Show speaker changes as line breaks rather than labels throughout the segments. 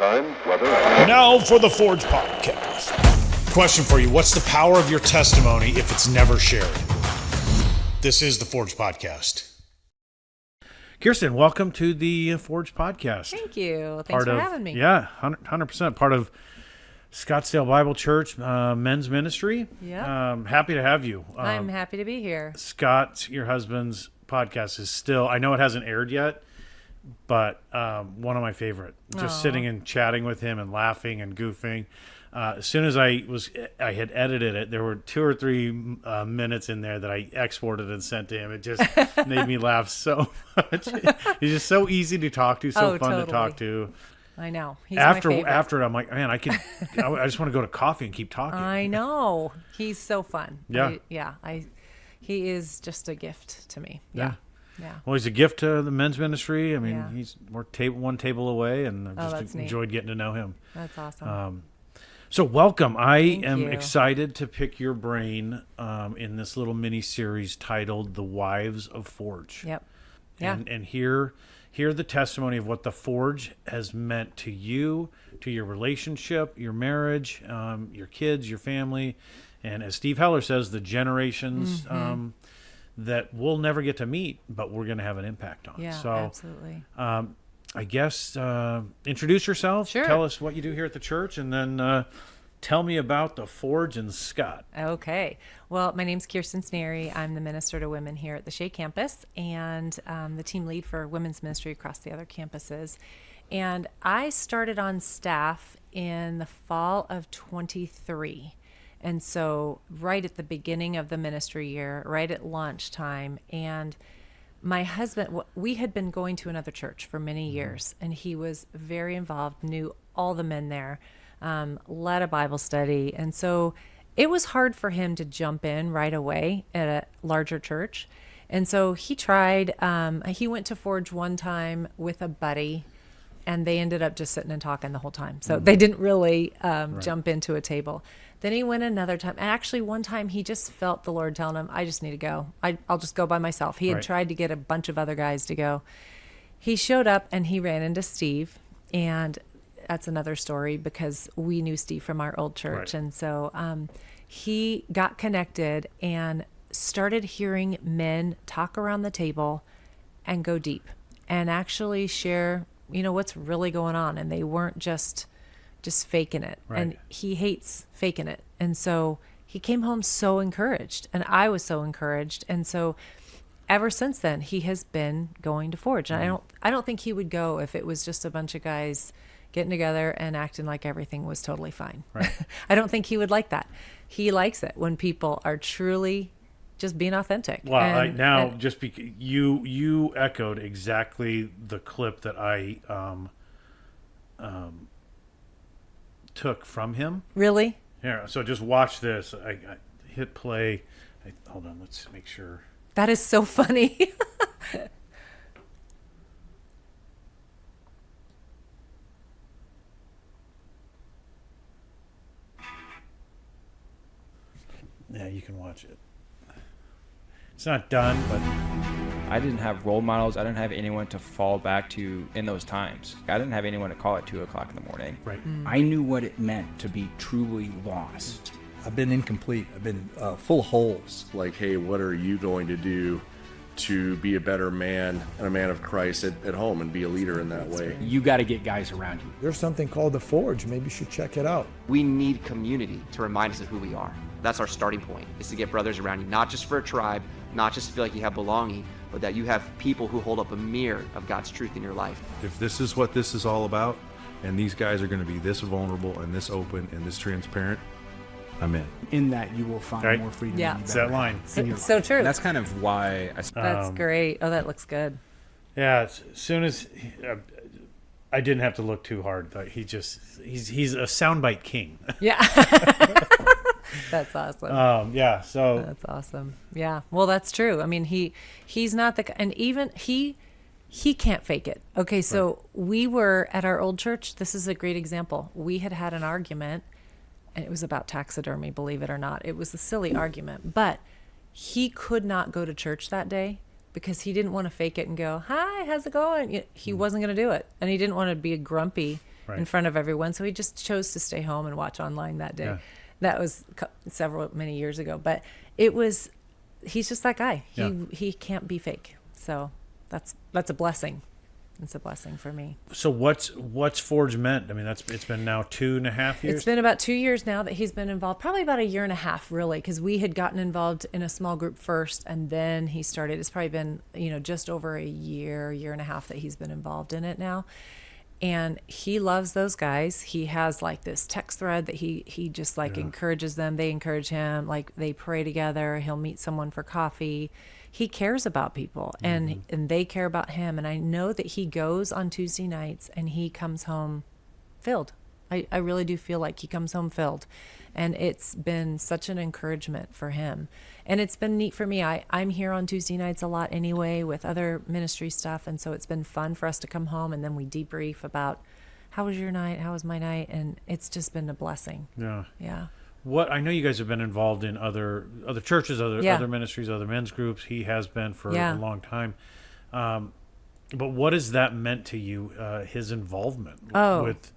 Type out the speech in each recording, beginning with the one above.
time, weather.
Now for the Forge Podcast. Question for you. What's the power of your testimony if it's never shared? This is the Forge Podcast. Kirsten, welcome to the Forge Podcast.
Thank you. Thanks for having me.
Yeah, 100%. Part of Scottsdale Bible Church men's ministry.
Yeah.
Happy to have you.
I'm happy to be here.
Scott, your husband's podcast is still, I know it hasn't aired yet, but one of my favorite. Just sitting and chatting with him and laughing and goofing. As soon as I had edited it, there were 2 or 3 minutes in there that I exported and sent to him. It just made me laugh so much. He's just so easy to talk to, so fun to talk to.
I know. He's my favorite.
After it, I'm like, man, I just want to go to coffee and keep talking.
I know. He's so fun.
Yeah.
He is just a gift to me. Yeah.
Well, he's a gift to the men's ministry. I mean,
Yeah.
he's one table away, and I've
that's
just
neat.
enjoyed getting to know him.
That's awesome.
So welcome. I am
you.
excited to pick your brain in this little mini series titled "The Wives of Forge."
Yep. Yeah.
And hear the testimony of what the Forge has meant to you, to your relationship, your marriage, your kids, your family, and as Steve Heller says, the generations that we'll never get to meet, but we're going to have an impact on.
Yeah,
So,
absolutely.
I guess introduce yourself.
Sure.
Tell us what you do here at the church, and then tell me about the Forge and Scott.
Okay. Well, my name's Kirsten Snary. I'm the minister to women here at the Shea campus and the team lead for women's ministry across the other campuses. And I started on staff in the fall of 23. And so right at the beginning of the ministry year, right at lunchtime, and my husband, we had been going to another church for many years, and he was very involved, knew all the men there, led a Bible study. And so it was hard for him to jump in right away at a larger church. And so he tried, he went to Forge one time with a buddy, and they ended up just sitting and talking the whole time. So they didn't really jump into a table. Then he went another time. And actually, one time he just felt the Lord telling him, I just need to go. I'll just go by myself. He had tried to get a bunch of other guys to go. He showed up and he ran into Steve. And that's another story because we knew Steve from our old church.
Right.
And so he got connected and started hearing men talk around the table and go deep and actually share, what's really going on. And they weren't just faking it.
Right.
And he hates faking it. And so he came home so encouraged, and I was so encouraged. And so ever since then, he has been going to Forge. And I don't think he would go if it was just a bunch of guys getting together and acting like everything was totally fine.
Right.
I don't think he would like that. He likes it when people are truly just being authentic.
Well, just because you echoed exactly the clip that I took from him.
Really?
Here, so just watch this. I hit play. Hold on, let's make sure.
That is so funny.
Yeah, you can watch it. It's not done, but
I didn't have role models. I didn't have anyone to fall back to in those times. I didn't have anyone to call at 2 o'clock in the morning.
right.
I knew what it meant to be truly lost. I've been incomplete. I've been full of holes.
Like, hey, what are you going to do to be a better man and a man of Christ at home and be a leader in that way?
You got to get guys around you.
There's something called The Forge. Maybe you should check it out.
We need community to remind us of who we are. That's our starting point, is to get brothers around you, not just for a tribe, not just to feel like you have belonging, but that you have people who hold up a mirror of God's truth in your life.
If this is what this is all about, and these guys are going to be this vulnerable and this open and this transparent, I'm in.
In that you will find
Right.
more freedom.
Yeah.
than you've
It's that
ever
line.
had.
It's so true.
That's kind of why
That's great. Oh, that looks good.
Yeah, as soon as I didn't have to look too hard. He's a soundbite king.
Yeah. That's awesome.
Yeah. So
That's awesome. Yeah. Well, that's true. I mean, he's not and even he can't fake it. Okay. So we were at our old church. This is a great example. We had an argument, and it was about taxidermy, believe it or not. It was a silly argument, but he could not go to church that day because he didn't want to fake it and go, "Hi, how's it going?" He wasn't going to do it. And he didn't want to be grumpy
Right.
in front of everyone. So he just chose to stay home and watch online that day.
Yeah.
That was many years ago, but he's just that guy. He can't be fake. So that's a blessing. It's a blessing for me.
So what's Forge meant? I mean, it's been now 2.5 years.
It's been about 2 years now that he's been involved. Probably about 1.5 years, really, because we had gotten involved in a small group first, and then he started. It's probably been just over a year and a half that he's been involved in it now. And he loves those guys. He has like this text thread that he just encourages them. They encourage him. Like they pray together. He'll meet someone for coffee. He cares about people, and they care about him. And I know that he goes on Tuesday nights and he comes home filled. I really do feel like he comes home filled. And it's been such an encouragement for him. And it's been neat for me. I'm here on Tuesday nights a lot anyway with other ministry stuff. And so it's been fun for us to come home and then we debrief about how was your night? How was my night? And it's just been a blessing.
Yeah.
Yeah.
What I know you guys have been involved in other churches, other ministries, other men's groups. He has been for a long time. But what has that meant to you? His involvement with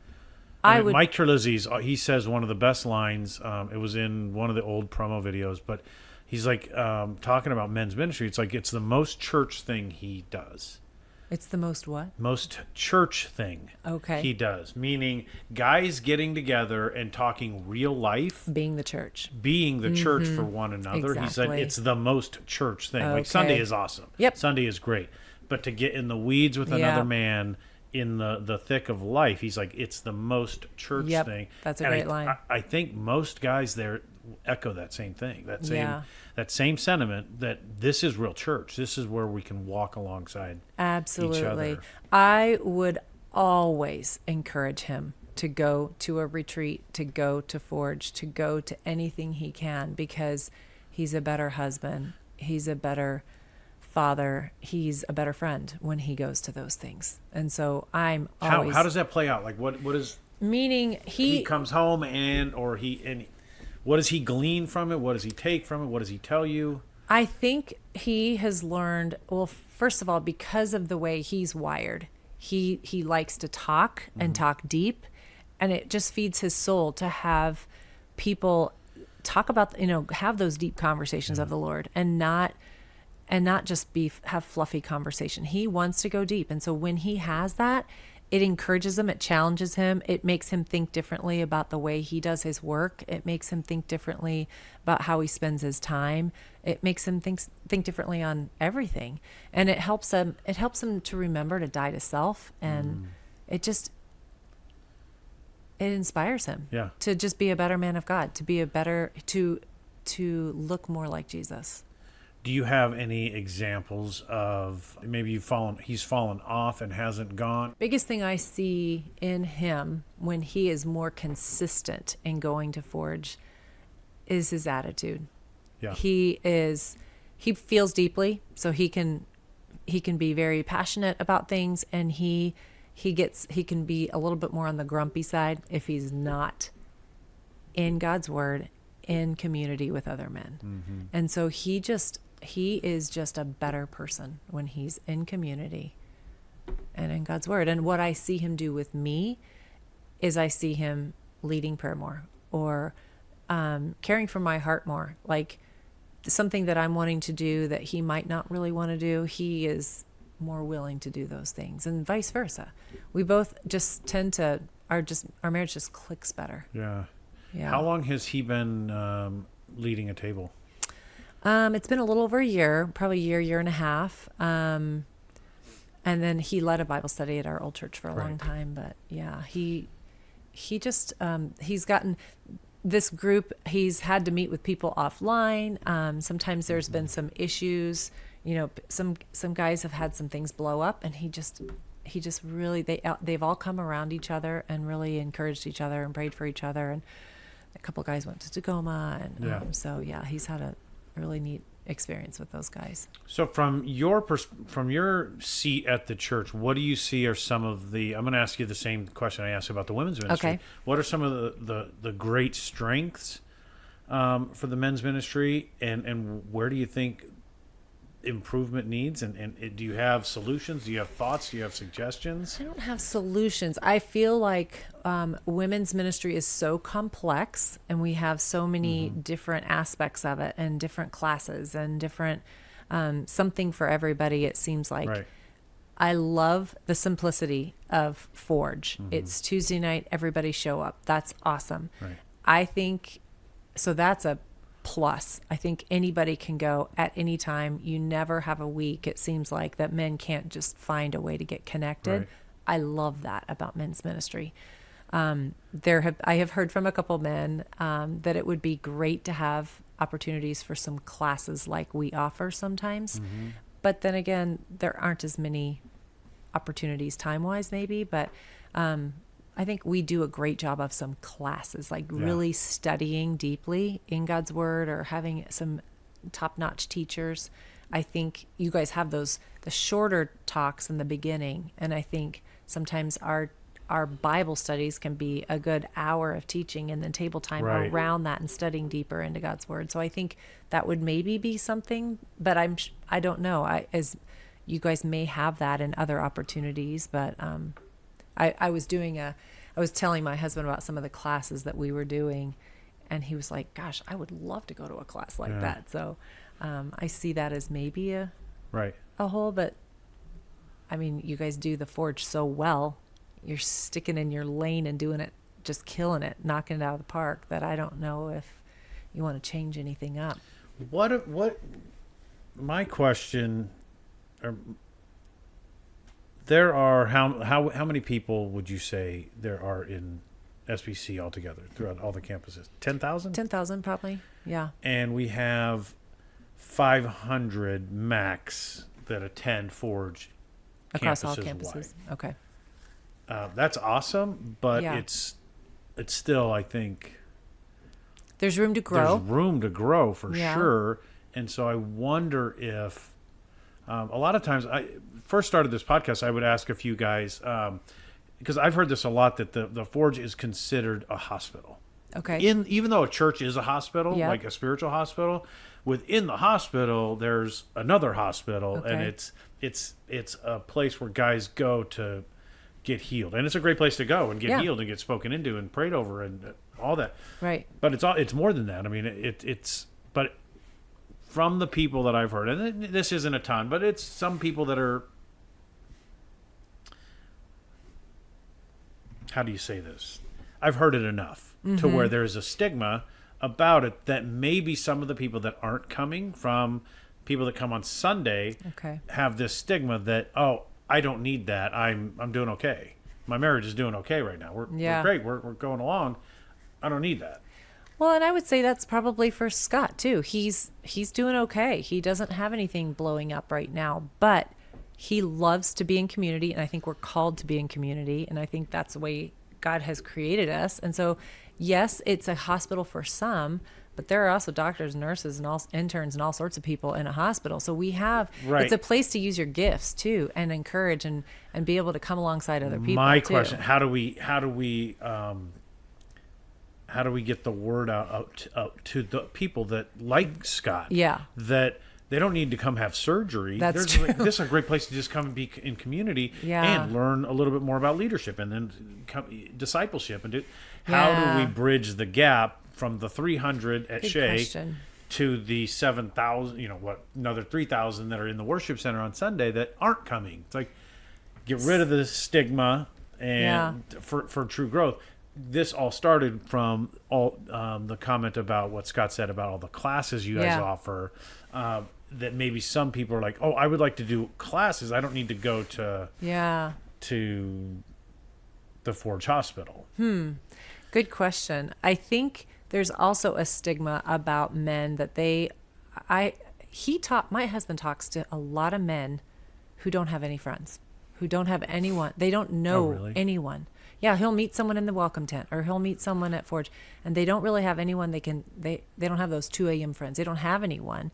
Mike Terlizzi's. He says one of the best lines. It was in one of the old promo videos, but he's like talking about men's ministry. It's like it's the most church thing he does.
It's the most what?
Most church thing he does. Meaning guys getting together and talking real life.
Being the church
for one another.
Exactly.
He said it's the most church thing. Like Sunday is awesome.
Yep.
Sunday is great. But to get in the weeds with another man in the thick of life, he's like, it's the most church thing.
That's a great line.
I think most guys there echo that same thing. That same sentiment that this is real church. This is where we can walk alongside
Absolutely.
each other.
I would always encourage him to go to a retreat, to go to Forge, to go to anything he can, because he's a better husband. He's a better father. He's a better friend when he goes to those things. And so I'm always...
How does that play out? Like what is...
Meaning
he comes home what does he glean from it? What does he take from it? What does he tell you?
I think he has learned, well, first of all, because of the way he's wired, he likes to talk and talk deep, and it just feeds his soul to have people talk about, have those deep conversations of the Lord and not just have fluffy conversation. He wants to go deep. And so when he has that, it encourages him, it challenges him, it makes him think differently about the way he does his work. It makes him think differently about how he spends his time. It makes him think differently on everything. And it helps him to remember to die to self, and it inspires him to just be a better man of God, to be to look more like Jesus.
Do you have any examples of maybe he's fallen off and hasn't gone?
Biggest thing I see in him when he is more consistent in going to Forge is his attitude.
Yeah.
He feels deeply, so he can be very passionate about things, and he can be a little bit more on the grumpy side if he's not in God's word, in community with other men. Mm-hmm. And so he is just a better person when he's in community and in God's word. And what I see him do with me is I see him leading prayer more, or caring for my heart more. Like something that I'm wanting to do that he might not really want to do, he is more willing to do those things, and vice versa. We both just tend to, our marriage just clicks better.
Yeah.
Yeah.
How long has he been leading a table?
It's been a little over a year, probably a year and a half. And then he led a Bible study at our old church for a long time. But yeah, he just, he's gotten this group. He's had to meet with people offline. Sometimes there's been some issues, some guys have had some things blow up, and he just really, they've all come around each other and really encouraged each other and prayed for each other. And a couple guys went to Tacoma. And so yeah, he's had a really neat experience with those guys. So
from your seat at the church, what do you see are some of the, I'm going to ask you the same question I asked about the women's ministry.
Okay.
What are some of the great strengths for the men's ministry, and where do you think improvement needs? And do you have solutions? Do you have thoughts? Do you have suggestions?
I don't have solutions. I feel like women's ministry is so complex, and we have so many different aspects of it, and different classes, and different something for everybody, it seems like.
Right.
I love the simplicity of Forge. It's Tuesday night, everybody show up. That's awesome.
Right.
I think, so that's a plus. I think anybody can go at any time. You never have a week, it seems like, that men can't just find a way to get connected.
Right.
I love that about men's ministry. I have heard from a couple men that it would be great to have opportunities for some classes like we offer sometimes. But then again, there aren't as many opportunities time-wise maybe, but I think we do a great job of some classes, like really studying deeply in God's Word, or having some top-notch teachers. I think you guys have the shorter talks in the beginning, and I think sometimes our Bible studies can be a good hour of teaching, and then table time
Right.
around that and studying deeper into God's Word. So I think that would maybe be something, but I don't know. As you guys may have that in other opportunities, but I was telling my husband about some of the classes that we were doing, and he was like, "Gosh, I would love to go to a class like that." So I see that as maybe a whole, but I mean, you guys do the Forge so well. You're sticking in your lane and doing it, just killing it, knocking it out of the park, that I don't know if you want to change anything up.
What my question, there are how many people would you say there are in SBC altogether throughout all the campuses? 10,000?
10,000 probably, yeah.
And we have 500 max that attend Forge
Across all
campuses
campuses.
wide.
Okay.
That's awesome, but
Yeah.
it's still, I think,
There's room to grow.
there's room to grow for
Yeah.
sure. And so I wonder if a lot of times, I first started this podcast, I would ask a few guys, because I've heard this a lot, that the Forge is considered a hospital.
Okay.
Even though a church is a hospital,
Yeah.
like a spiritual hospital, within the hospital there's another hospital, and
Okay.
it's a place where guys go to get healed, and it's a great place to go and get
Yeah.
healed and get spoken into and prayed over and all that.
Right.
But it's more than that. I mean, but from the people that I've heard, and this isn't a ton, but it's some people that are, how do you say this? I've heard it enough to where there's a stigma about it, that maybe some of the people that aren't coming, from people that come on Sunday,
Okay.
have this stigma that, oh, I don't need that. I'm doing okay. My marriage is doing okay right now. We're great. We're going along. I don't need that.
Well, and I would say that's probably for Scott too. He's doing okay. He doesn't have anything blowing up right now, but he loves to be in community, and I think we're called to be in community, and I think that's the way God has created us. And so, yes, it's a hospital for some, but there are also doctors, nurses, and all interns and all sorts of people in a hospital. So we have, it's a place to use your gifts too, and encourage and be able to come alongside other people.
My
too.
question: how do we get the word out to the people that, like Scott?
Yeah.
That they don't need to come have surgery.
That's true.
This is a great place to just come and be in community and learn a little bit more about leadership, and then discipleship, and how do we bridge the gap from the 300 at
Good
Shea
question.
to the 7,000, another 3,000 that are in the worship center on Sunday that aren't coming? It's like, get rid of the stigma and for true growth. This all started from the comment about what Scott said about all the classes you guys offer. That maybe some people are like, oh, I would like to do classes. I don't need to go to the Forge Hospital.
Good question. I think there's also a stigma about men that my husband talks to a lot of men who don't have any friends, who don't have anyone. They don't know anyone. Yeah, he'll meet someone in the welcome tent, or he'll meet someone at Forge, and they don't really have anyone they don't have those 2 a.m. friends. They don't have anyone.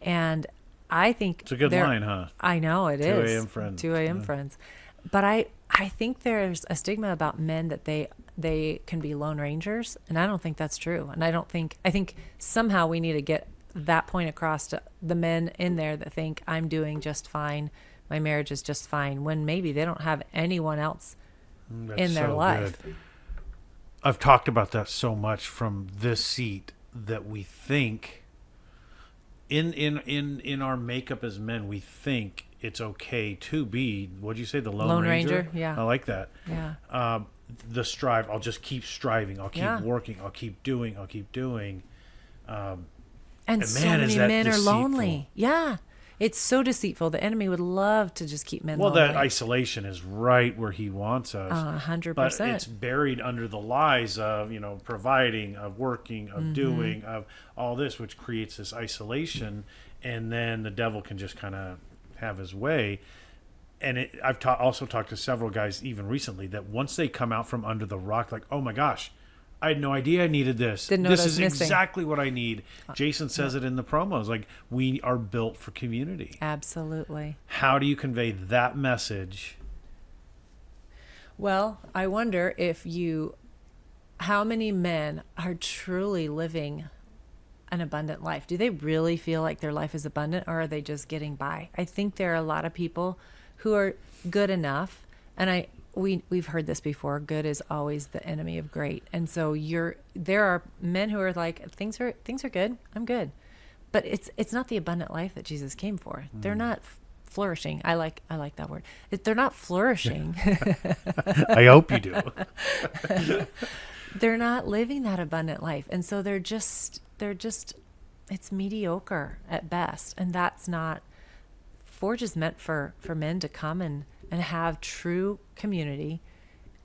And I think
It's a good line, huh?
I know it
2
is.
2 a.m. friends.
2 a.m. friends. But I think there's a stigma about men that they can be lone rangers, and I don't think that's true. And I think somehow we need to get that point across to the men in there that think I'm doing just fine, my marriage is just fine, when maybe they don't have anyone else
That's
in their
so
life.
good. I've talked about that so much from this seat that we think in our makeup as men, we think it's okay to be, what'd you say, the Lone Ranger?
Yeah.
I like that.
Yeah.
The strive, I'll just keep striving, I'll keep
Yeah.
working, I'll keep doing.
And so
man, is
many
that
men are
deceitful.
lonely. Yeah. It's so deceitful. The enemy would love to just keep men
Well,
lonely.
that isolation is right where he wants us.
100%.
But it's buried under the lies of, providing, of working, of doing, of all this, which creates this isolation. And then the devil can just kind of have his way. And I've also talked to several guys even recently that once they come out from under the rock, like, oh my gosh, I had no idea I needed this.
Didn't know
This
what I was
is
missing.
exactly what I need. Jason says it in the promos. Like, we are built for community.
Absolutely.
How do you convey that message?
Well, I wonder how many men are truly living an abundant life? Do they really feel like their life is abundant, or are they just getting by? I think there are a lot of people who are good enough, and we've heard this before, good is always the enemy of great. And so there are men who are like, things are good, I'm good. But it's not the abundant life that Jesus came for. They're not flourishing. I like that word. They're not flourishing.
I hope you do.
They're not living that abundant life. And so they're just it's mediocre at best. And that's not, Forge is meant for men to come and have true community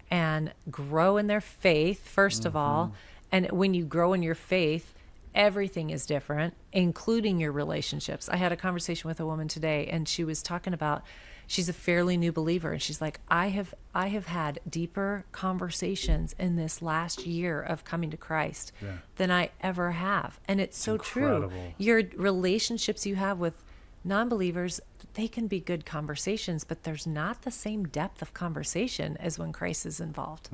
and grow in their faith, first of all. And when you grow in your faith, everything is different, including your relationships. I had a conversation with a woman today, and she was talking about, she's a fairly new believer, and she's like, I have had deeper conversations in this last year of coming to Christ than I ever have. And it's so
incredible.
true. Your relationships you have with non-believers, they can be good conversations, but there's not the same depth of conversation as when Christ is involved.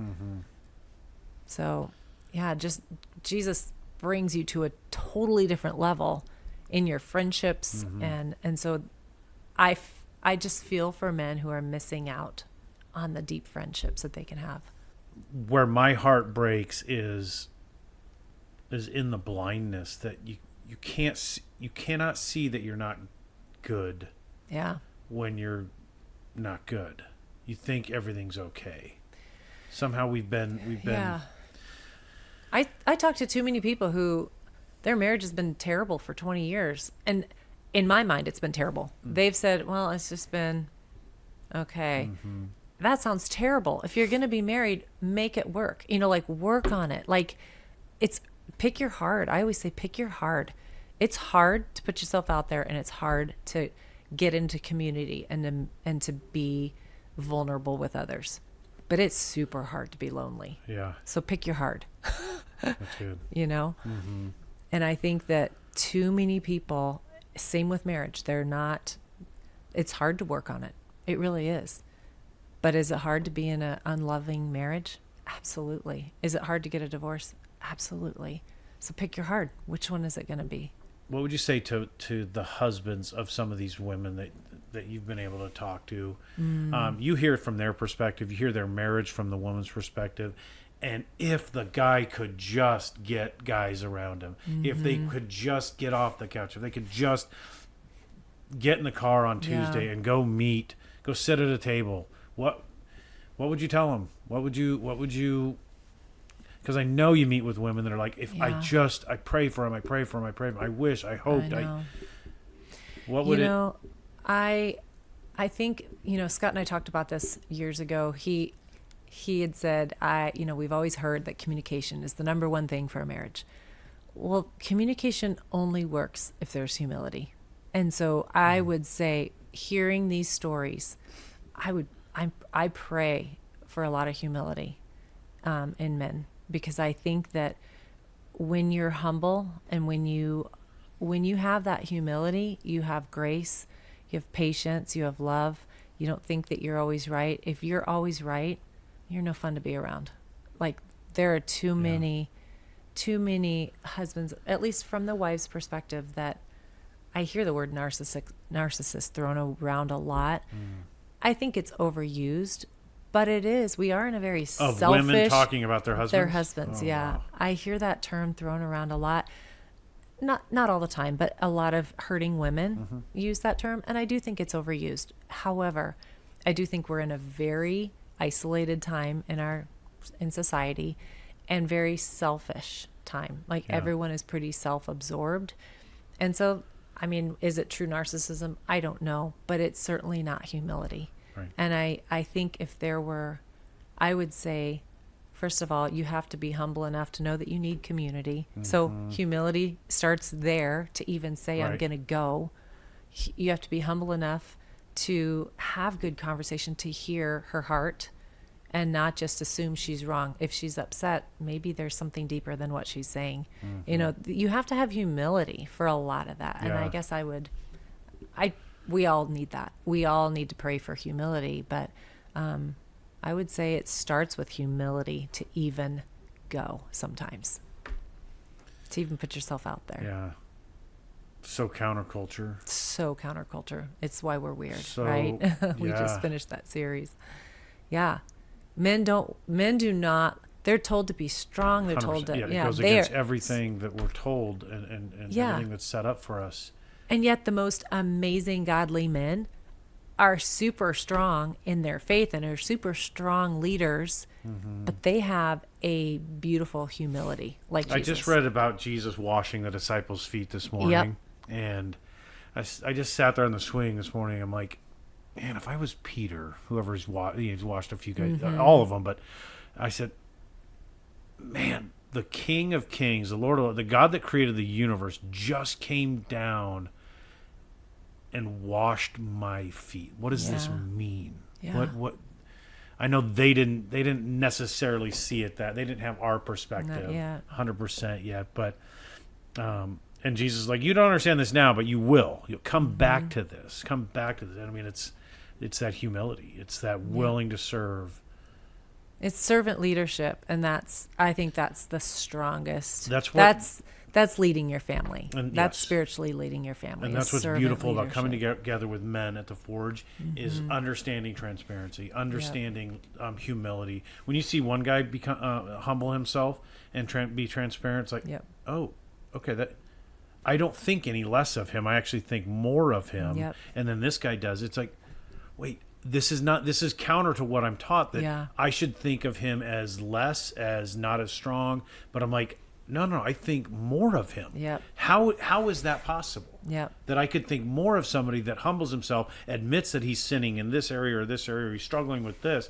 So, yeah, just Jesus brings you to a totally different level in your friendships. And so I just feel for men who are missing out on the deep friendships that they can have.
Where my heart breaks is in the blindness that you cannot see that you're not good.
Yeah.
When you're not good, you think everything's okay. Somehow we've been.
Yeah. I talk to too many people who their marriage has been terrible for 20 years. And in my mind, it's been terrible. They've said, well, it's just been okay. That sounds terrible. If you're going to be married, make it work. Like, work on it. Like, pick your hard. I always say pick your hard. It's hard to put yourself out there, and it's hard to get into community and to be vulnerable with others. But it's super hard to be lonely.
Yeah.
So pick your hard.
That's good.
And I think that too many people, same with marriage, it's hard to work on it. It really is. But is it hard to be in an unloving marriage? Absolutely. Is it hard to get a divorce? Absolutely. So pick your hard. Which one is it going to be?
What would you say to the husbands of some of these women that you've been able to talk to? You hear it from their perspective. You hear their marriage from the woman's perspective. And if the guy could just get guys around him, if they could just get off the couch, if they could just get in the car on Tuesday and go sit at a table, what would you tell them? What would you? Because I know you meet with women that are like, if I pray for him, I pray for him, I wish, I hoped, what would I think, Scott and I talked about this years ago. He had said, we've always heard that communication is the number one thing for a marriage. Well, communication only works if there's humility. And so I would say, hearing these stories, I pray for a lot of humility in men, because I think that when you're humble and when you have that humility, you have grace, you have patience, you have love. You don't think that you're always right. If you're always right, you're no fun to be around. Like, there are too many
too many husbands, at least from the wife's perspective, that I hear the word narcissist thrown around a lot. I think it's overused, but it is. We are in a very
Of
selfish...
women talking about their husbands?
Their husbands,
Oh,
yeah.
wow.
I hear that term thrown around a lot. Not all the time, but a lot of hurting women use that term, and I do think it's overused. However, I do think we're in a very isolated time in society, and very selfish time. Like everyone is pretty self-absorbed, and so I mean, is it true narcissism? I don't know, but it's certainly not humility.
Right.
And I think if there were, I would say, first of all, you have to be humble enough to know that you need community. So humility starts there to even say, I'm
Right.
going to go. You have to be humble enough to have good conversation, to hear her heart and not just assume she's wrong. If she's upset, maybe there's something deeper than what she's saying. You know, you have to have humility for a lot of that. And I
Yeah.
guess we all need that. We all need to pray for humility, but I would say it starts with humility to even go sometimes, to even put yourself out there.
Yeah. So counterculture.
So counterculture. It's why we're weird,
So,
right? We
yeah.
just finished that series. Yeah. Men do not, they're told to be strong. They're told to,
100%. It goes
they're-
against everything that we're told and
Yeah.
everything that's set up for us.
And yet the most amazing godly men are super strong in their faith and are super strong leaders, but they have a beautiful humility like Jesus.
I just read about Jesus washing the disciples' feet this morning, and I just sat there on the swing this morning. I'm like, man, if I was Peter, he's washed a few guys, all of them, but I said, man, the King of Kings, the Lord, the God that created the universe, just came down and washed my feet. What does this
Yeah.
mean?
Yeah.
What? I know they didn't necessarily see it that they didn't have our perspective
yet.
100% yet, but and Jesus is like, you don't understand this now, but you will. You'll come back to this. Come back to this. And I mean, it's that humility. It's that willing to serve.
It's servant leadership, and I think that's the strongest. That's leading your family.
And
that's
yes.
spiritually leading your family.
And that's
is
what's
servant
beautiful about coming
leadership.
together with men at the Forge is understanding transparency, understanding humility. When you see one guy become humble himself and be transparent, it's like, oh, okay, that I don't think any less of him. I actually think more of him.
Yep.
And then this guy does. It's like, wait, this is counter to what I'm taught, that I should think of him as less, as not as strong. But I'm like, no, I think more of him.
Yep.
How is that possible?
Yep.
That I could think more of somebody that humbles himself, admits that he's sinning in this area or this area, or he's struggling with this,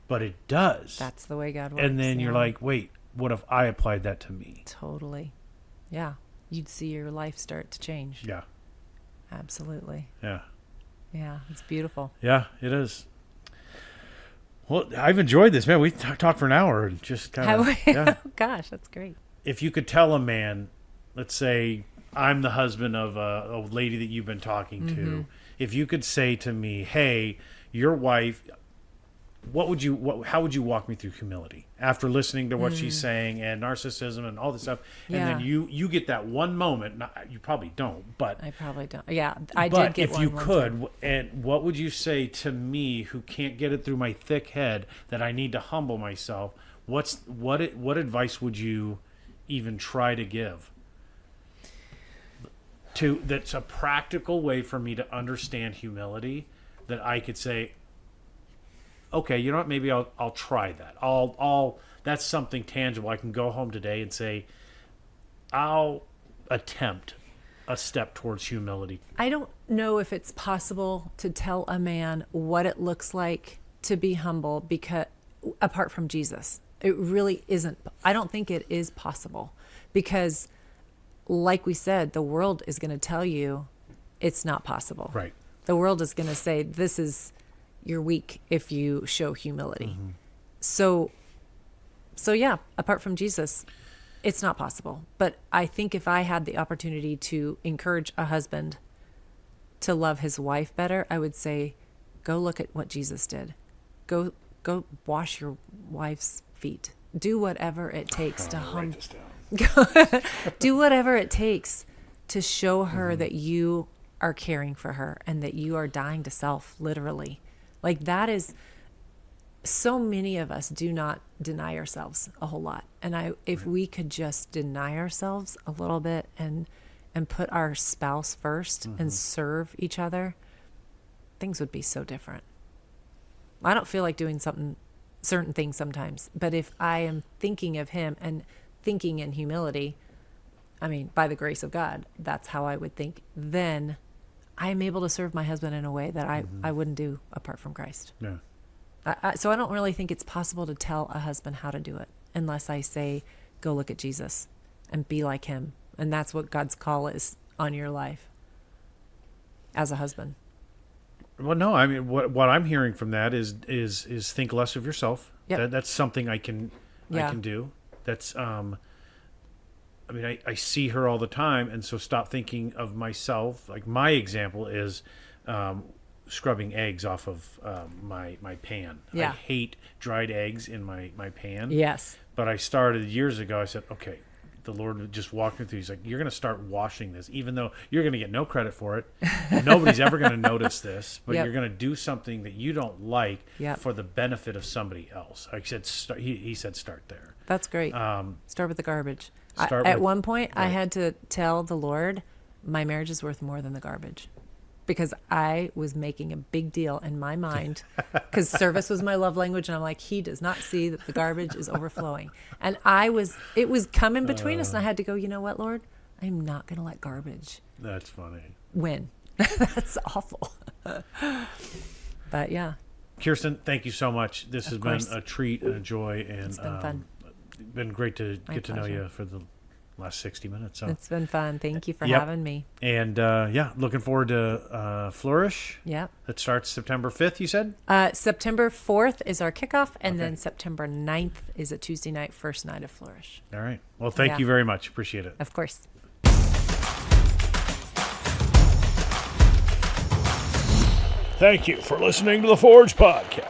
but it does.
That's the way God works.
And then you're like, wait, what if I applied that to me?
Totally. Yeah. You'd see your life start to change.
Yeah.
Absolutely.
Yeah.
Yeah. It's beautiful.
Yeah, it is. Well, I've enjoyed this, man. We talked for an hour and just kind of. Yeah.
Gosh, that's great.
If you could tell a man, let's say I'm the husband of a lady that you've been talking to, if you could say to me, hey, your wife, how would you walk me through humility after listening to what she's saying and narcissism and all this stuff? And then you get that one moment. You probably don't, but
I probably don't. Yeah, I
but
did get
if
one.
you
one
could,
time.
and what would you say to me who can't get it through my thick head that I need to humble myself? What advice would you even try to give that's a practical way for me to understand humility, that I could say, okay, you know what, maybe I'll try that. I'll that's something tangible. I can go home today and say, I'll attempt a step towards humility.
I don't know if it's possible to tell a man what it looks like to be humble, because apart from Jesus, it really isn't. I don't think it is possible, because like we said, the world is going to tell you it's not possible.
Right.
The world is going to say, you're weak if you show humility. So yeah, apart from Jesus, it's not possible. But I think if I had the opportunity to encourage a husband to love his wife better, I would say, go look at what Jesus did. Go wash your wife's feet. Do whatever it takes to Do whatever it takes to show her that you are caring for her and that you are dying to self, literally. Like, that is, so many of us do not deny ourselves a whole lot. And if we could just deny ourselves a little bit and put our spouse first and serve each other, things would be so different. I don't feel like doing certain things sometimes, but if I am thinking of him and thinking in humility, I mean, by the grace of God, that's how I would think, then I am able to serve my husband in a way that I wouldn't do apart from Christ.
Yeah.
So I don't really think it's possible to tell a husband how to do it unless I say, go look at Jesus and be like him. And that's what God's call is on your life as a husband.
Well, no, I mean, what I'm hearing from that is think less of yourself.
Yep.
That's something I can
Yeah.
do. That's I mean, I see her all the time, and so stop thinking of myself. Like, my example is scrubbing eggs off of my pan.
Yeah.
I hate dried eggs in my pan.
Yes.
But I started years ago. I said, okay, the Lord just walked me through. He's like, you're going to start washing this, even though you're going to get no credit for it. Nobody's ever going to notice this, but
Yep.
you're going to do something that you don't like
Yep.
for the benefit of somebody else. I said, he said, start there.
That's great. Start with the garbage.
Start
At
with-
one point, I
right.
had to tell the Lord, my marriage is worth more than the garbage. Because I was making a big deal in my mind, because service was my love language, and I'm like, he does not see that the garbage is overflowing. And it was coming between us, and I had to go, you know what, Lord? I'm not going to let garbage
That's funny.
win. That's awful. But yeah,
Kirsten, thank you so much. This has
course.
been a treat and a joy, and
It's been fun.
Been great to
My
get to know
pleasure.
you for the last 60 minutes. So.
It's been fun. Thank you for
Yep.
having me.
And yeah, looking forward to Flourish.
Yep.
That starts September 5th, you said?
September 4th is our kickoff, and then September 9th is a Tuesday night, first night of Flourish.
All right. Well, thank
Yeah.
you very much. Appreciate it.
Of course.
Thank you for listening to the Forge Podcast.